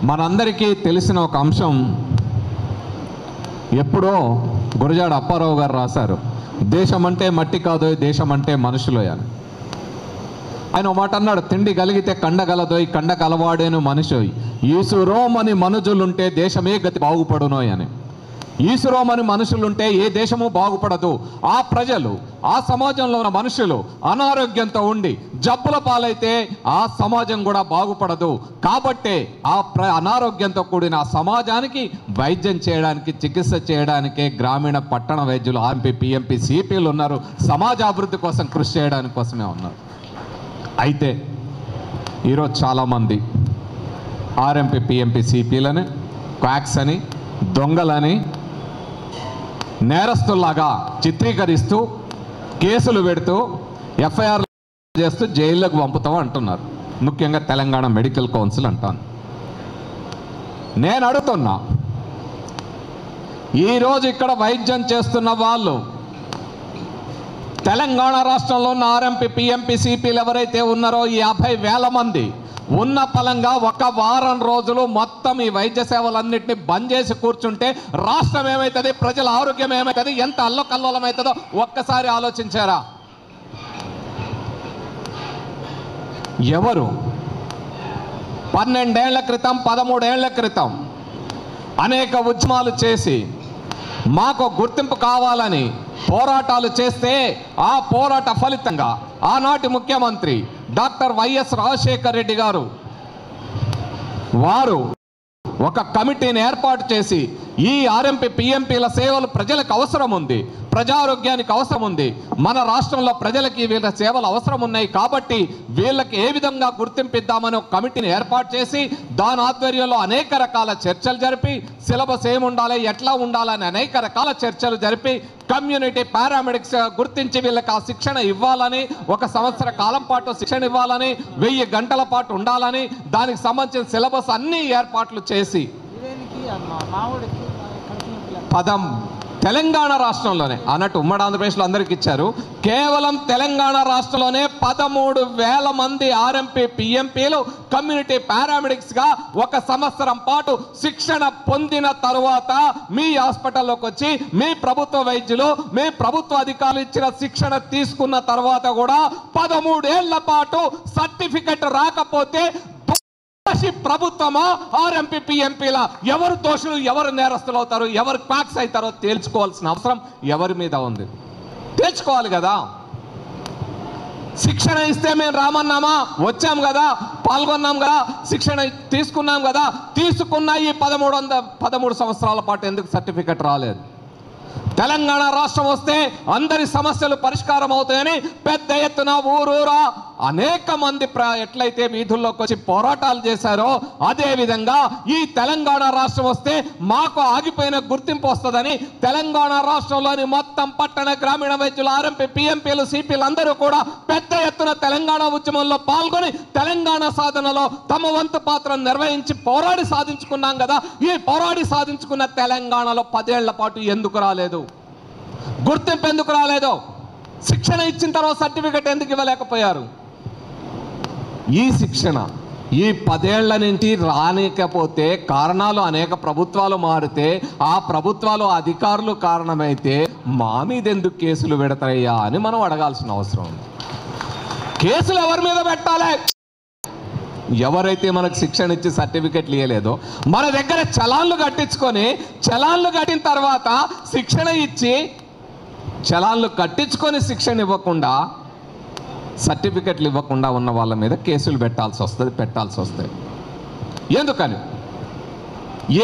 మనందరికీ తెలిసిన ఒక అంశం, ఎప్పుడో గురజాడ అప్పారావు గారు రాశారు, దేశం అంటే మట్టి కాదు, దేశం అంటే మనుషులు అని. ఆయన ఒక మాట అన్నాడు, తిండి కలిగితే కండగలదోయ్, కండ కలవాడేను మనిషి, ఈసురోమని మనుజులుంటే దేశమే గతి బాగుపడునోయ్ అని. ఈసురోమని మనుషులుంటే ఏ దేశము బాగుపడదు. ఆ ప్రజలు, ఆ సమాజంలో ఉన్న మనుషులు అనారోగ్యంతో ఉండి జబ్బుల పాలైతే ఆ సమాజం కూడా బాగుపడదు. కాబట్టే అనారోగ్యంతో కూడిన ఆ సమాజానికి వైద్యం చేయడానికి, చికిత్స చేయడానికే గ్రామీణ పట్టణ వైద్యులు, ఆర్ఎంపీ, పిఎంపీ, సిపిలు ఉన్నారు. సమాజ అభివృద్ధి కోసం కృషి చేయడానికి కోసమే ఉన్నారు. అయితే ఈరోజు చాలామంది ఆర్ఎంపీ, పిఎంపీ, సిపిలని, క్వాక్స్ అని, దొంగలని నేరస్తుల్లాగా చిత్రీకరిస్తూ కేసులు పెడుతూ ఎఫ్ఐఆర్ చేస్తూ జైళ్ళకు పంపుతాం అంటున్నారు. ముఖ్యంగా తెలంగాణ మెడికల్ కౌన్సిల్ అంటాను. నేను అడుగుతున్నా, ఈరోజు ఇక్కడ వైద్యం చేస్తున్న వాళ్ళు తెలంగాణ రాష్ట్రంలో ఉన్న ఆర్ఎంపీ, పిఎంపీ, సిపిలు ఎవరైతే ఉన్నారో ఈ 50,000 మంది ఉన్న పలంగా ఒక వారం రోజులు మొత్తం ఈ వైద్య సేవలన్నింటినీ బంద్ చేసి కూర్చుంటే రాష్ట్రం ఏమవుతుంది, ప్రజల ఆరోగ్యం ఏమవుతుంది, ఎంత అల్లకల్లోలం అవుతుందో ఒక్కసారి ఆలోచించారా? ఎవరు 12 ఏళ్ల క్రితం, 13 ఏళ్ల క్రితం అనేక ఉద్యమాలు చేసి మాకు గుర్తింపు కావాలని పోరాటాలు చేస్తే ఆ పోరాట ఫలితంగా ఆనాటి ముఖ్యమంత్రి డాక్టర్ వైఎస్ రాజశేఖర రెడ్డి గారు వారు ఒక కమిటీని ఏర్పాటు చేసి ఈ ఆర్ఎంపీ, పిఎంపీల సేవలు ప్రజలకు అవసరం ఉంది, ప్రజారోగ్యానికి అవసరం ఉంది, మన రాష్ట్రంలో ప్రజలకి వీళ్ళ సేవలు అవసరం ఉన్నాయి, కాబట్టి వీళ్ళకి ఏ విధంగా గుర్తింపిద్దామని ఒక కమిటీని ఏర్పాటు చేసి దాని ఆధ్వర్యంలో అనేక రకాల చర్చలు జరిపి, సిలబస్ ఏముండాలి, ఎట్లా ఉండాలని అనేక రకాల చర్చలు జరిపి కమ్యూనిటీ పారామెడిక్స్ గుర్తించి వీళ్ళకి ఆ శిక్షణ ఇవ్వాలని, 1 సంవత్సర కాలం పాటు శిక్షణ ఇవ్వాలని, 1000 గంటల పాటు ఉండాలని, దానికి సంబంధించిన సిలబస్ అన్ని ఏర్పాట్లు చేసి తెలంగాణ రాష్ట్రంలోనే అన్నట్టు ఉమ్మడి ఆంధ్రప్రదేశ్లో అందరికి ఇచ్చారు, కేవలం తెలంగాణ రాష్ట్రంలోనే 13,000 మంది ఆర్ఎంపీ, పిఎంపీలు కమ్యూనిటీ పారామెడిక్స్గా 1 సంవత్సరం పాటు శిక్షణ పొందిన తరువాత మీ హాస్పిటల్లోకి వచ్చి మీ ప్రభుత్వ వైద్యులు, మీ ప్రభుత్వ అధికారులు ఇచ్చిన శిక్షణ తీసుకున్న తర్వాత కూడా 13 ఏళ్ల పాటు సర్టిఫికెట్ రాకపోతే ప్రభుత్వమా, ఆర్ఎంపీ, పిఎంపీల ఎవరు దోషులు, ఎవరు నేరస్తులు అవుతారు, ఎవరు క్వాక్స్ అవుతారో తేల్చుకోవాల్సిన అవసరం ఎవరి మీద ఉంది? తేల్చుకోవాలి కదా. శిక్షణ ఇస్తే మేము రామన్నామా, వచ్చాం కదా, పాల్గొన్నాం కదా, శిక్షణ తీసుకున్నాం కదా, తీసుకున్న ఈ 13 సంవత్సరాల పాటు ఎందుకు సర్టిఫికెట్ రాలేదు? తెలంగాణ రాష్ట్రం వస్తే అందరి సమస్యలు పరిష్కారం అవుతాయని పెద్ద ఎత్తున ఊరూరా అనేక మంది ఎట్లయితే వీధుల్లోకి వచ్చి పోరాటాలు చేశారో అదే విధంగా ఈ తెలంగాణ రాష్ట్రం వస్తే మాకు ఆగిపోయిన గుర్తింపు వస్తుందని తెలంగాణ రాష్ట్రంలోని మొత్తం పట్టణ గ్రామీణ వైద్యులు, ఆర్ఎంపీ, పిఎంపీలు, సిపిలు అందరూ కూడా పెద్ద ఎత్తున తెలంగాణ ఉద్యమంలో పాల్గొని తెలంగాణ సాధనలో తమ వంతు పాత్ర నిర్వహించి పోరాడి సాధించుకున్నాం కదా. ఈ పోరాడి సాధించుకున్న తెలంగాణలో 10 ఏళ్ల పాటు ఎందుకు రాలేదు? గుర్తింపు ఎందుకు రాలేదు? శిక్షణ ఇచ్చిన తర్వాత సర్టిఫికెట్ ఎందుకు ఇవ్వలేకపోయారు? ఈ శిక్షణ ఈ 10 ఏళ్ల నుంచి రానికపోతే కారణాలు అనేక ప్రభుత్వాలు మారితే ఆ ప్రభుత్వాలు అధికారులు కారణమైతే మా మీద ఎందుకు కేసులు పెడతాయ్యా అని మనం అడగాల్సిన అవసరం ఉంది. కేసులు ఎవరి మీద పెట్టాలి? ఎవరైతే మనకు శిక్షణ ఇచ్చి సర్టిఫికెట్లు ఇవ్వలేదో మన దగ్గర చలాన్లు కట్టించుకొని, చలాన్లు కట్టిన తర్వాత శిక్షణ ఇచ్చి చలాన్లు కట్టించుకొని శిక్షణ ఇవ్వకుండా, సర్టిఫికెట్లు ఇవ్వకుండా ఉన్న వాళ్ళ మీద కేసులు పెట్టాల్సి వస్తుంది. ఎందుకని?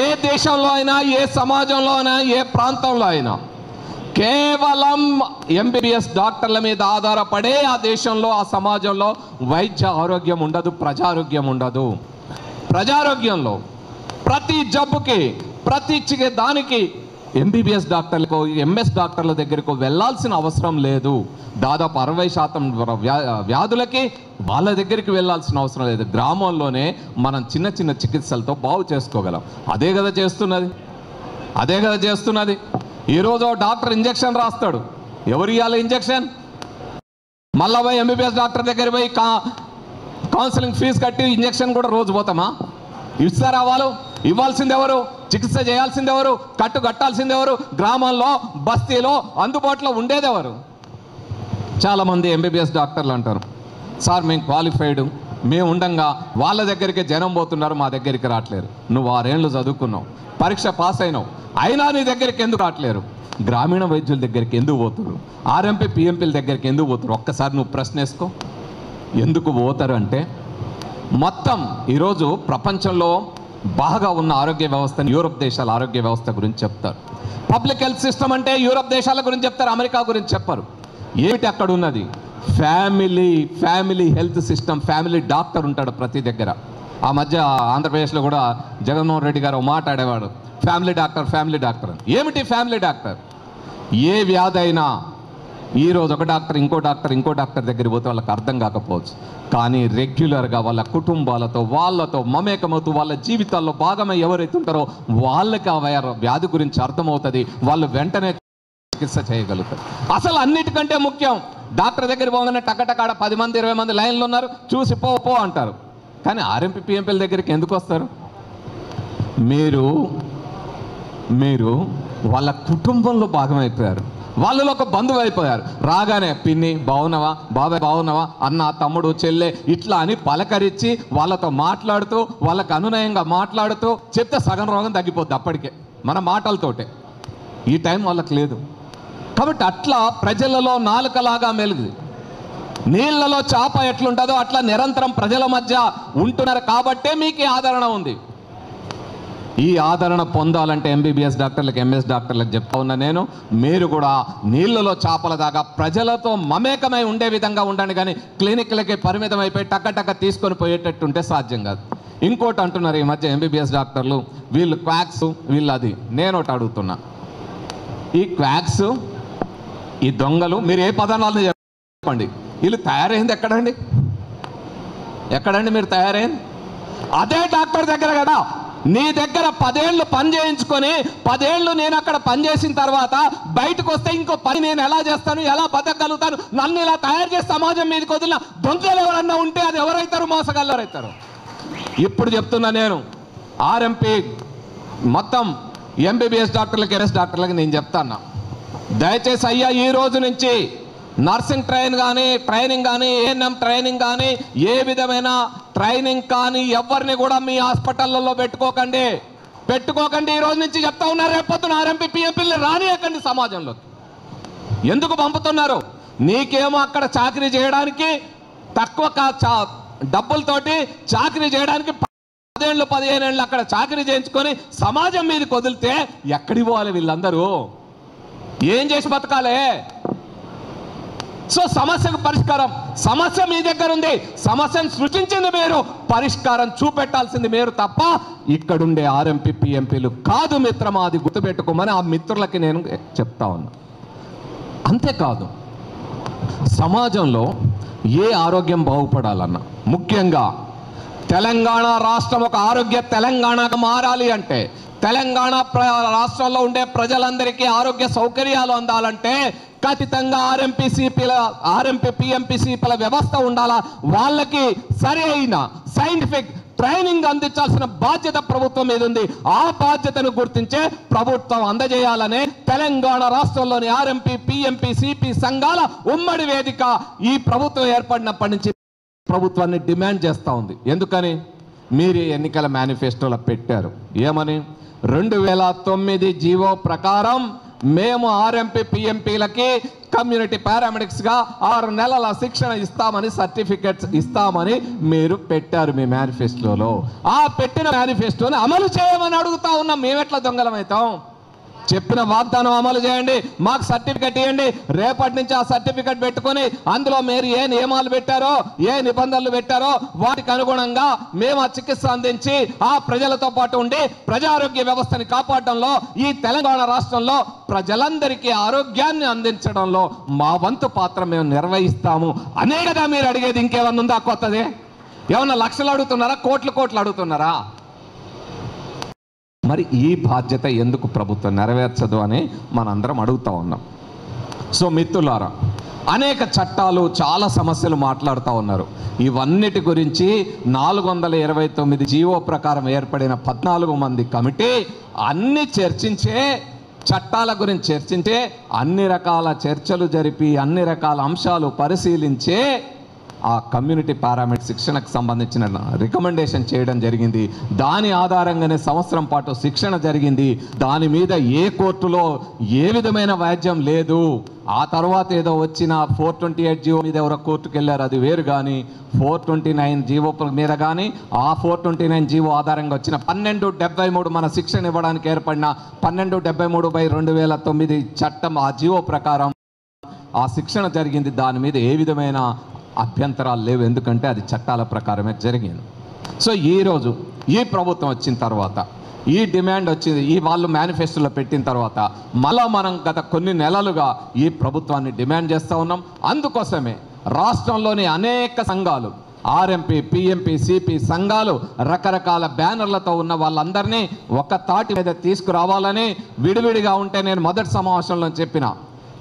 ఏ దేశంలో అయినా, ఏ సమాజంలో అయినా, ఏ ప్రాంతంలో అయినా కేవలం ఎంబీబీఎస్ డాక్టర్ల మీద ఆధారపడే ఆ దేశంలో, ఆ సమాజంలో వైద్య ఆరోగ్యం ఉండదు, ప్రజారోగ్యం ఉండదు. ప్రజారోగ్యంలో ప్రతి జబ్బుకి, ప్రతి దానికి ఎంబీబీఎస్ డాక్టర్లకు, ఎంఎస్ డాక్టర్ల దగ్గరకు వెళ్ళాల్సిన అవసరం లేదు. దాదాపు 60% వ్యాధులకి వాళ్ళ దగ్గరికి వెళ్ళాల్సిన అవసరం లేదు. గ్రామంలోనే మనం చిన్న చిన్న చికిత్సలతో బాగు చేసుకోగలం. అదే కదా చేస్తున్నది. ఈరోజు డాక్టర్ ఇంజెక్షన్ రాస్తాడు, ఎవరు ఇవ్వాలి ఇంజెక్షన్? మళ్ళా పోయి ఎంబీబీఎస్ డాక్టర్ దగ్గర పోయి కౌన్సిలింగ్ ఫీజు కట్టి ఇంజెక్షన్ కూడా రోజు పోతామా? ఇస్తారా? వాళ్ళు ఇవ్వాల్సింది ఎవరు? చికిత్స చేయాల్సింది ఎవరు? కట్టు కట్టాల్సింది ఎవరు? గ్రామాల్లో బస్తీలో అందుబాటులో ఉండేది ఎవరు? చాలామంది ఎంబీబీఎస్ డాక్టర్లు అంటారు, సార్ మేము క్వాలిఫైడ్, మేము ఉండంగా వాళ్ళ దగ్గరికి జనం పోతున్నారు, మా దగ్గరికి రావట్లేరు. నువ్వు 6 ఏళ్ళు చదువుకున్నావు, పరీక్ష పాస్ అయినావు, అయినా నీ దగ్గరికి ఎందుకు రావట్లేరు? గ్రామీణ వైద్యుల దగ్గరికి ఎందుకు పోతున్నారు? ఆర్ఎంపీ పిఎంపీల దగ్గరికి ఎందుకు పోతున్నారు? ఒక్కసారి నువ్వు ప్రశ్న వేసుకో. ఎందుకు పోతారు అంటే, మొత్తం ఈరోజు ప్రపంచంలో బాగా ఉన్న ఆరోగ్య వ్యవస్థను యూరోప్ దేశాల ఆరోగ్య వ్యవస్థ గురించి చెప్తారు. పబ్లిక్ హెల్త్ సిస్టమ్ అంటే యూరోప్ దేశాల గురించి చెప్తారు, అమెరికా గురించి చెప్పరు. ఏమిటి అక్కడ ఉన్నది? Family health system. Family doctor ఉంటాడు ప్రతి దగ్గర. ఆ మధ్య ఆంధ్రప్రదేశ్లో కూడా జగన్మోహన్ రెడ్డి గారు మాట్లాడేవాడు, ఫ్యామిలీ డాక్టర్ అని. ఏమిటి ఫ్యామిలీ డాక్టర్? ఏ వ్యాధి అయినా ఈరోజు ఒక డాక్టర్ ఇంకో డాక్టర్ దగ్గరికి పోతే వాళ్ళకి అర్థం కాకపోవచ్చు, కానీ రెగ్యులర్గా వాళ్ళ కుటుంబాలతో వాళ్ళతో మమేకమవుతూ వాళ్ళ జీవితాల్లో భాగమై ఎవరైతే ఉంటారో వాళ్ళకి ఆ వ్యాధి గురించి అర్థమవుతుంది, వాళ్ళు వెంటనే చికిత్స చేయగలుగుతారు. అసలు అన్నిటికంటే ముఖ్యం, డాక్టర్ దగ్గర పోగానే టకటకాడ 10 మంది 20 మంది లైన్లు ఉన్నారు, చూసి పో అంటారు. కానీ ఆర్ఎంపీ పిఎంపీల దగ్గరికి ఎందుకు వస్తారు? మీరు వాళ్ళ కుటుంబంలో భాగమైపోయారు, వాళ్ళలో ఒక బంధువు అయిపోయారు. రాగానే పిన్ని బాగున్నావా, బాబాయ్ బాగున్నావా, అన్న తమ్ముడు చెల్లె ఇట్లా అని పలకరించి వాళ్ళతో మాట్లాడుతూ వాళ్ళకు అనునయంగా మాట్లాడుతూ చెప్తే సగం రోగం తగ్గిపోద్ది అప్పటికే మన మాటలతోటే. ఈ టైం వాళ్ళకి లేదు. కాబట్టి అట్లా ప్రజలలో నాలుకలాగా మెలుగుది. నీళ్లలో చేప ఎట్లుంటుందో అట్లా నిరంతరం ప్రజల మధ్య ఉంటున్నారు. కాబట్టే మీకు ఆదరణ ఉంది. ఈ ఆదరణ పొందాలంటే ఎంబీబీఎస్ డాక్టర్లకు ఎంఎస్ డాక్టర్లకు చెప్తా ఉన్నా నేను, మీరు కూడా నీళ్లలో చేపల దాకా ప్రజలతో మమేకమై ఉండే విధంగా ఉండండి. కానీ క్లినిక్లకి పరిమితం అయిపోయి టక్క తీసుకొని పోయేటట్టు ఉంటే సాధ్యం కాదు. ఇంకోటి అంటున్నారు ఈ మధ్య ఎంబీబీఎస్ డాక్టర్లు, వీళ్ళు క్వాక్స్, వీళ్ళు అది. నేను ఒకటి అడుగుతున్నా, ఈ క్వాక్స్, ఈ దొంగలు, మీరు ఏ పదాలను చెప్పండి, వీళ్ళు తయారైంది ఎక్కడండి మీరు తయారైంది? అదే డాక్టర్ దగ్గర కదా. నీ దగ్గర 10 ఏళ్ళు పని చేయించుకొని 10 ఏళ్ళు నేను అక్కడ పనిచేసిన తర్వాత బయటకు వస్తే ఇంకో పని నేను ఎలా చేస్తాను, ఎలా బతకగలుగుతాను, నన్ను ఇలా తయారు చేసి సమాజం మీదకి వదిలిన దొంగలు ఎవరన్నా ఉంటే అది ఎవరైతారు? మోసగాళ్ళు ఎవరైతారు? ఇప్పుడు చెప్తున్నా నేను, ఆర్ఎంపీ మొత్తం ఎంబీబీఎస్ డాక్టర్లకి ఎంఎస్ డాక్టర్లకి నేను చెప్తాను, దయచేసి అయ్యా ఈ రోజు నుంచి నర్సింగ్ ట్రైనింగ్ కానీ ఏఎన్ఎం ట్రైనింగ్ కానీ ఏ విధమైన ట్రైనింగ్ కానీ ఎవరిని కూడా మీ హాస్పిటల్లో పెట్టుకోకండి. ఈ రోజు నుంచి చెప్తా ఉన్నారు. రేపొద్దున ఆర్ఎంపీ పిఎంపీలు రానియకండి సమాజంలో. ఎందుకు పంపుతున్నారు? నీకేమో అక్కడ చాకరీ చేయడానికి తక్కువ డబ్బులతోటి చాకరీ చేయడానికి 10 ఏళ్ళు 15 ఏళ్ళు అక్కడ చాకరీ చేయించుకొని సమాజం మీదకి వదిలితే ఎక్కడికి పోవాలి వీళ్ళందరూ? ఏం చేసి బతకాలే? సో సమస్యకు పరిష్కారం, సమస్య మీ దగ్గర ఉంది, సమస్యను సృష్టించింది మీరు, పరిష్కారం చూపెట్టాల్సింది మీరు తప్ప ఇక్కడుండే ఆర్ఎంపీ పిఎంపీలు కాదు మిత్రమా. అది గుర్తుపెట్టుకోమని ఆ మిత్రులకి నేను చెప్తా ఉన్నా. అంతేకాదు, సమాజంలో ఏ ఆరోగ్యం బాగుపడాలన్నా, ముఖ్యంగా తెలంగాణ రాష్ట్రం ఒక ఆరోగ్య తెలంగాణగా మారాలి అంటే, తెలంగాణ రాష్ట్రంలో ఉండే ప్రజలందరికీ ఆరోగ్య సౌకర్యాలు అందాలంటే ఖచ్చితంగా ఆర్ఎంపీ పిఎంపీసీపీల వ్యవస్థ ఉండాలా. వాళ్ళకి సరైన సైంటిఫిక్ ట్రైనింగ్ అందించాల్సిన బాధ్యత ప్రభుత్వం మీద ఉంది. ఆ బాధ్యతను గుర్తించే ప్రభుత్వం అందజేయాలనే తెలంగాణ రాష్ట్రంలోని ఆర్ఎంపీ పిఎంపీ సిపి సంఘాల ఉమ్మడి వేదిక ఈ ప్రభుత్వం ఏర్పడినప్పటి నుంచి ప్రభుత్వాన్ని డిమాండ్ చేస్తూ ఉంది. ఎందుకని? మీరు ఎన్నికల మేనిఫెస్టోలో పెట్టారు ఏమని? 2009 జీవో ప్రకారం మేము ఆర్ఎంపీ పిఎంపీలకి కమ్యూనిటీ పారామెడిక్స్గా 6 నెలల శిక్షణ ఇస్తామని, సర్టిఫికెట్స్ ఇస్తామని మీరు పెట్టారు మీ మేనిఫెస్టోలో. ఆ పెట్టిన మేనిఫెస్టోని అమలు చేయమని అడుగుతా ఉన్నాం. మేమెట్లా దొంగలమవుతాం? చెప్పిన వాగ్దానం అమలు చేయండి, మాకు సర్టిఫికెట్ ఇవ్వండి. రేపటి నుంచి ఆ సర్టిఫికెట్ పెట్టుకొని అందులో మీరు ఏ నియమాలు పెట్టారో, ఏ నిబంధనలు పెట్టారో వాటికి అనుగుణంగా మేము ఆ చికిత్స అందించి ఆ ప్రజలతో పాటు ఉండి ప్రజారోగ్య వ్యవస్థని కాపాడడంలో, ఈ తెలంగాణ రాష్ట్రంలో ప్రజలందరికీ ఆరోగ్యాన్ని అందించడంలో మా వంతు పాత్ర మేము నిర్వహిస్తాము అనే కదా మీరు అడిగేది. ఇంకేమన్నా ఉందా కొత్తది? ఏమన్నా లక్షలు అడుగుతున్నారా, కోట్లు అడుగుతున్నారా? మరి ఈ బాధ్యత ఎందుకు ప్రభుత్వం నెరవేర్చదు అని మనందరం అడుగుతా ఉన్నాం. సో మిత్రులారా, అనేక చట్టాలు, చాలా సమస్యలు మాట్లాడుతూ ఉన్నారు. ఇవన్నిటి గురించి 429 జీవో ప్రకారం ఏర్పడిన 14 మంది కమిటీ అన్ని చర్చించే, చట్టాల గురించి చర్చించే, అన్ని రకాల చర్చలు జరిపి అన్ని రకాల అంశాలు పరిశీలించే ఆ కమ్యూనిటీ పారామెడిక్ శిక్షణకు సంబంధించిన రికమెండేషన్ చేయడం జరిగింది. దాని ఆధారంగానే సంవత్సరం పాటు శిక్షణ జరిగింది. దాని మీద ఏ కోర్టులో ఏ విధమైన వ్యాజ్యం లేదు. ఆ తర్వాత ఏదో వచ్చిన 428 జీవో మీద ఎవరో కోర్టుకు వెళ్ళారు, అది వేరు. కానీ 429 జీవో మీద కానీ ఆ 429 జీవో ఆధారంగా వచ్చిన 1273 మన శిక్షణ ఇవ్వడానికి ఏర్పడిన 1273/2009 చట్టం, ఆ జీవో ప్రకారం ఆ శిక్షణ జరిగింది. దాని మీద ఏ విధమైన అభ్యంతరాలు లేవు, ఎందుకంటే అది చట్టాల ప్రకారమే జరిగింది. సో ఈరోజు ఈ ప్రభుత్వం వచ్చిన తర్వాత ఈ డిమాండ్ వచ్చింది, ఈ వాళ్ళు మేనిఫెస్టోలో పెట్టిన తర్వాత మళ్ళా మనం గత కొన్ని నెలలుగా ఈ ప్రభుత్వాన్ని డిమాండ్ చేస్తూ ఉన్నాం. అందుకోసమే రాష్ట్రంలోని అనేక సంఘాలు, ఆర్ఎంపీ, పిఎంపీ, సిపి సంఘాలు రకరకాల బ్యానర్లతో ఉన్న వాళ్ళందరినీ ఒక తాటి మీద తీసుకురావాలని విడివిడిగా ఉంటే నేను మొదటి సమావేశంలో చెప్పిన,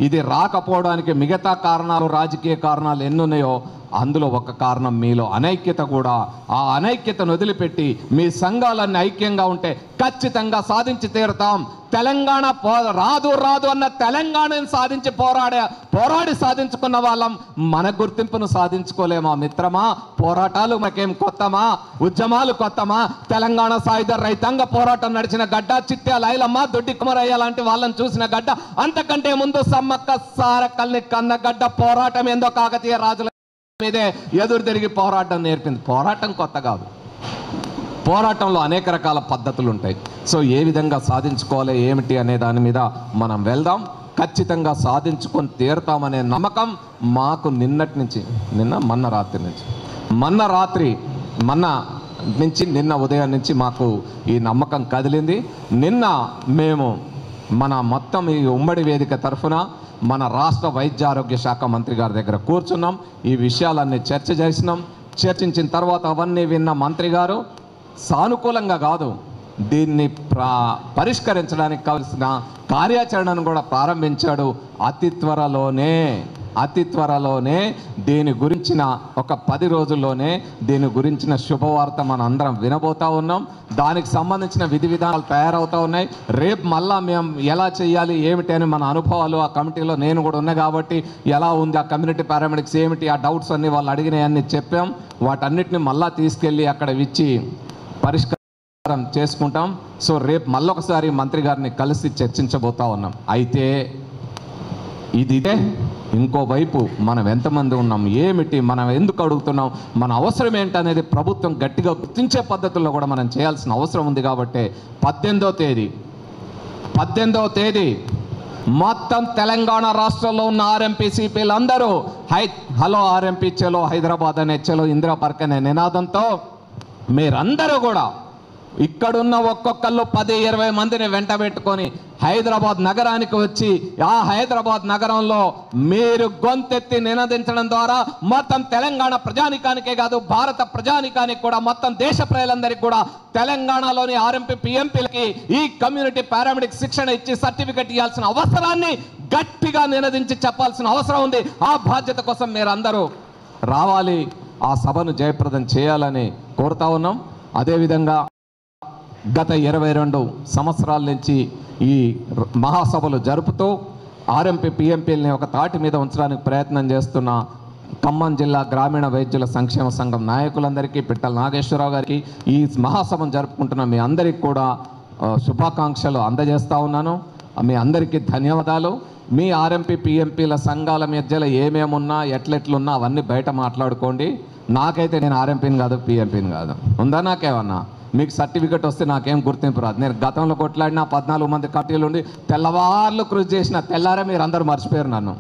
ఇది రాకపోవడానికి మిగతా కారణాలు, రాజకీయ కారణాలు ఎన్నున్నాయో అందులో ఒక కారణం మీలో అనైక్యత కూడా. ఆ అనైక్యతను వదిలిపెట్టి మీ సంఘాలన్నీ ఐక్యంగా ఉంటే ఖచ్చితంగా సాధించి తీరుతాం. తెలంగాణ రాదు అన్న తెలంగాణను పోరాడి సాధించుకున్న వాళ్ళం మన గుర్తింపును సాధించుకోలేమా మిత్రమా? పోరాటాలు మనకేం కొత్తమా? ఉద్యమాలు కొత్తమా? తెలంగాణ సాయుధ రైతాంగ పోరాటం నడిచిన గడ్డ, చిట్యాల ఐలమ్మ, దొడ్డి కుమరయ్య లాంటి వాళ్ళని చూసిన గడ్డ, అంతకంటే ముందు సమ్మక్క సారక్కల్ని కన్న గడ్డ. పోరాటం ఏందో కాకతీయ రాజుల మీదే ఎదురు తిరిగి పోరాటం నేర్పింది. పోరాటం కొత్త కాదు, పోరాటంలో అనేక రకాల పద్ధతులు ఉంటాయి. సో ఏ విధంగా సాధించుకోవాలి ఏమిటి అనే దాని మీద మనం వెళ్దాం. ఖచ్చితంగా సాధించుకొని తీరుతామనే నమ్మకం మాకు మొన్న రాత్రి నిన్న ఉదయం నుంచి మాకు ఈ నమ్మకం కదిలింది. నిన్న మేము మన మొత్తం ఈ ఉమ్మడి వేదిక తరఫున మన రాష్ట్ర వైద్య ఆరోగ్య శాఖ మంత్రి గారి దగ్గర కూర్చున్నాం. ఈ విషయాలన్నీ చర్చించిన తర్వాత అవన్నీ విన్న మంత్రి గారు సానుకూలంగా కాదు, దీన్ని పరిష్కరించడానికి కావాల్సిన కార్యాచరణను కూడా ప్రారంభించాడు. అతి త్వరలోనే దీని గురించిన ఒక 10 రోజుల్లోనే దీని గురించిన శుభవార్త మన అందరం వినబోతా ఉన్నాం. దానికి సంబంధించిన విధి విధానాలు తయారవుతూ ఉన్నాయి. రేపు మళ్ళా మేము ఎలా చేయాలి ఏమిటి అని మన అనుభవాలు, ఆ కమిటీలో నేను కూడా ఉన్నా కాబట్టి ఎలా ఉంది ఆ కమ్యూనిటీ పారామెడిక్స్ ఏమిటి, ఆ డౌట్స్ అన్నీ వాళ్ళు అడిగినాయన్నీ చెప్పాం. వాటన్నిటిని మళ్ళా తీసుకెళ్ళి అక్కడ ఇచ్చి పరిష్కారం చేసుకుంటాం. సో రేపు మళ్ళొకసారి మంత్రి గారిని కలిసి చర్చించబోతా ఉన్నాం. అయితే ఇదే ఇంకోవైపు మనం ఎంతమంది ఉన్నాం, ఏమిటి, మనం ఎందుకు అడుగుతున్నాం, మన అవసరం ఏంటనేది ప్రభుత్వం గట్టిగా గుర్తించే పద్ధతుల్లో కూడా మనం చేయాల్సిన అవసరం ఉంది. కాబట్టి 18వ తేదీ మొత్తం తెలంగాణ రాష్ట్రంలో ఉన్న ఆర్ఎంపీ, సిపిలు అందరూ హలో ఆర్ఎంపీ చలో హైదరాబాద్ అనే చలో ఇందిరా పార్క్ అనే నినాదంతో మీరందరూ కూడా ఇక్కడున్న ఒక్కొక్కళ్ళు 10-20 మందిని వెంట పెట్టుకొని హైదరాబాద్ నగరానికి వచ్చి ఆ హైదరాబాద్ నగరంలో మీరు గొంతెత్తి నినదించడం ద్వారా మొత్తం తెలంగాణ ప్రజానికానికే కాదు, భారత ప్రజానికానికి కూడా, మొత్తం దేశ ప్రజలందరికీ కూడా తెలంగాణలోని ఆర్ఎంపీ, పిఎంపీలకి ఈ కమ్యూనిటీ పారామెడిక్ శిక్షణ ఇచ్చి సర్టిఫికెట్ ఇవ్వాల్సిన అవసరాన్ని గట్టిగా నినదించి చెప్పాల్సిన అవసరం ఉంది. ఆ బాధ్యత కోసం మీరందరూ రావాలి, ఆ సభను జయప్రదం చేయాలని కోరుతా ఉన్నాం. అదేవిధంగా గత 22 సంవత్సరాల నుంచి ఈ మహాసభలు జరుపుతూ ఆర్ఎంపీ, పిఎంపీలని ఒక తాటి మీద ఉంచడానికి ప్రయత్నం చేస్తున్న ఖమ్మం జిల్లా గ్రామీణ వైద్యుల సంక్షేమ సంఘం నాయకులందరికీ, పిట్టల నాగేశ్వరరావు గారికి, ఈ మహాసభను జరుపుకుంటున్న మీ అందరికీ కూడా శుభాకాంక్షలు అందజేస్తూ ఉన్నాను. మీ అందరికీ ధన్యవాదాలు. మీ ఆర్ఎంపీ, పిఎంపీల సంఘాల మధ్యలో ఏమేమున్నా ఎట్లెట్లున్నా అవన్నీ బయట మాట్లాడుకోండి. నాకైతే నేను ఆర్ఎంపీని కాదు, పిఎంపీని కాదు. ఉందా నాకేమన్నా? మీకు సర్టిఫికెట్ వస్తే నాకేం గుర్తింపు రాదు. నేను గతంలో కొట్లాడినా 14 మంది కమిటీలు ఉండి తెల్లవార్లు కృషి చేసిన తెల్లారే మీరు అందరూ మర్చిపోయారు. నన్ను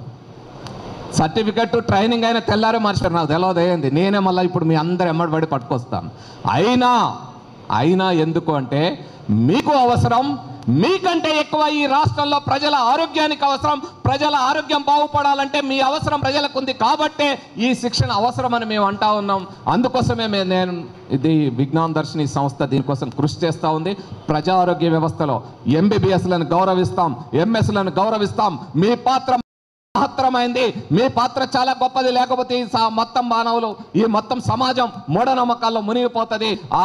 సర్టిఫికెట్ ట్రైనింగ్ అయినా తెల్లారే మర్చిపోయారు. నాకు తెలియదు ఏంది. నేనే మళ్ళీ ఇప్పుడు మీ అందరు ఎమ్మడిపడి పట్టుకొస్తాను. అయినా ఎందుకు అంటే మీకు అవసరం, మీకంటే ఎక్కువ ఈ రాష్ట్రంలో ప్రజల ఆరోగ్యానికి అవసరం. ప్రజల ఆరోగ్యం బాగుపడాలంటే మీ అవసరం ప్రజలకు ఉంది. కాబట్టే ఈ శిక్షణ అవసరమని మేము అంటా ఉన్నాం. అందుకోసమే నేను ఇది విజ్ఞాన దర్శిని సంస్థ దీనికోసం కృషి చేస్తూ ఉంది. ప్రజా ఆరోగ్య వ్యవస్థలో ఎంబీబీఎస్లను గౌరవిస్తాం, ఎంఎస్లను గౌరవిస్తాం. మీ పాత్ర మహత్తరమైంది. మీ పాత్ర చాలా గొప్పది, లేకపోతే ఈ మొత్తం మానవులు, ఈ మొత్తం సమాజం మూఢనమ్మకాల్లో మునిగిపోతుంది, ఆ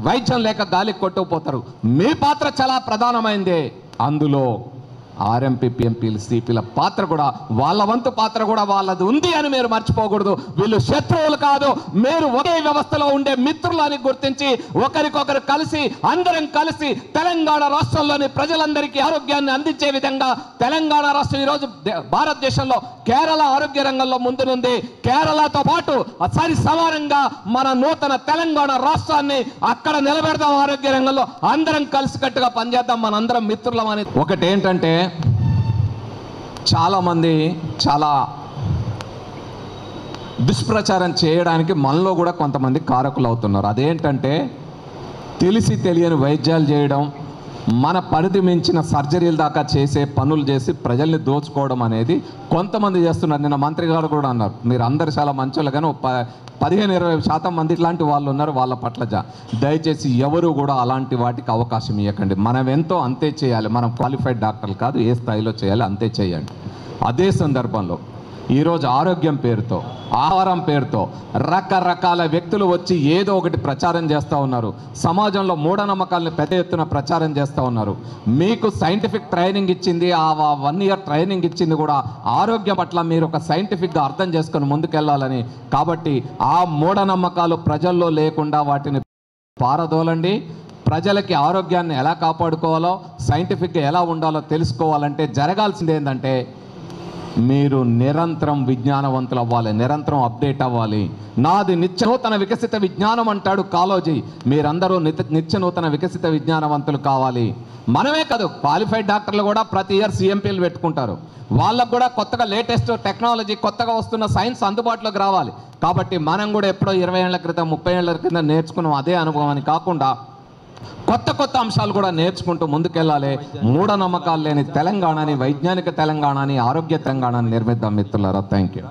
వైద్యం లేక గాలికి కొట్టుకుపోతారు. మీ పాత్ర చాలా ప్రధానమైంది. అందులో ఆర్ఎంపీ, పిఎంపీలు, సిపిల పాత్ర కూడా, వాళ్ళ వంతు పాత్ర కూడా వాళ్ళది ఉంది అని మీరు మర్చిపోకూడదు. వీళ్ళు శత్రువులు కాదు, మీరు ఒకే వ్యవస్థలో ఉండే మిత్రులు అని గుర్తించి ఒకరికొకరు కలిసి, అందరం కలిసి తెలంగాణ రాష్ట్రంలోని ప్రజలందరికీ ఆరోగ్యాన్ని అందించే విధంగా తెలంగాణ రాష్ట్రం ఈరోజు భారతదేశంలో కేరళ ఆరోగ్య రంగంలో ముందునుంది. కేరళతో పాటు సరి సమానంగా మన నూతన తెలంగాణ రాష్ట్రాన్ని అక్కడ నిలబెడదాం. ఆరోగ్య రంగంలో అందరం కలిసికట్టుగా పనిచేద్దాం, మనందరం మిత్రులం అని. ఒకటేంటంటే, చాలామంది చాలా దుష్ప్రచారం చేయడానికి మనలో కూడా కొంతమంది కారకులు అవుతున్నారు. అదేంటంటే, తెలిసి తెలియని వైద్యాలు చేయడం, మన పరిధి మించిన సర్జరీల దాకా చేసే పనులు చేసి ప్రజల్ని దోచుకోవడం అనేది కొంతమంది చేస్తున్నారు. నిన్న మంత్రి గారు కూడా అన్నారు, మీరు అందరు చాలా మంచోళ్ళు, కానీ 15-20% మంది ఇట్లాంటి వాళ్ళు ఉన్నారు, వాళ్ళ పట్ల దయచేసి ఎవరు కూడా అలాంటి వాటికి అవకాశం ఇవ్వకండి. మనం ఎంతో అంతే చేయాలి. మనం క్వాలిఫైడ్ డాక్టర్లు కాదు, ఏ స్థాయిలో చేయాలి అంతే చేయండి. అదే సందర్భంలో ఈరోజు ఆరోగ్యం పేరుతో, ఆహారం పేరుతో రకరకాల వ్యక్తులు వచ్చి ఏదో ఒకటి ప్రచారం చేస్తూ ఉన్నారు. సమాజంలో మూఢనమ్మకాలను పెద్ద ఎత్తున ప్రచారం చేస్తూ ఉన్నారు. మీకు సైంటిఫిక్ ట్రైనింగ్ ఇచ్చింది, ఆ 1 ఇయర్ ట్రైనింగ్ ఇచ్చింది కూడా ఆరోగ్యం పట్ల మీరు ఒక సైంటిఫిక్గా అర్థం చేసుకొని ముందుకెళ్ళాలని. కాబట్టి ఆ మూఢనమ్మకాలు ప్రజల్లో లేకుండా వాటిని పారదోలండి. ప్రజలకి ఆరోగ్యాన్ని ఎలా కాపాడుకోవాలో, సైంటిఫిక్గా ఎలా ఉండాలో తెలుసుకోవాలంటే జరగాల్సింది ఏంటంటే, మీరు నిరంతరం విజ్ఞానవంతులు అవ్వాలి, నిరంతరం అప్డేట్ అవ్వాలి. నాది నిత్య నూతన వికసిత విజ్ఞానం అంటాడు కాలోజీ. మీరందరూ నిత్య నూతన వికసిత విజ్ఞానవంతులు కావాలి. మనమే కాదు, క్వాలిఫైడ్ డాక్టర్లు కూడా ప్రతి ఇయర్ సిఎంపీలు పెట్టుకుంటారు. వాళ్ళకు కూడా కొత్తగా లేటెస్ట్ టెక్నాలజీ, కొత్తగా వస్తున్న సైన్స్ అందుబాటులోకి రావాలి. కాబట్టి మనం కూడా ఎప్పుడో 20 ఏళ్ల క్రితం, 30 ఏళ్ల క్రితం నేర్చుకున్నాం అదే అనుభవం అని కాకుండా కొత్త అంశాలు కూడా నేర్చుకుంటూ ముందుకెళ్ళాలి. మూఢనమ్మకాలు లేని తెలంగాణని, వైజ్ఞానిక తెలంగాణని, ఆరోగ్య తెలంగాణని నిర్మిద్దాం మిత్రులారా. Thank you.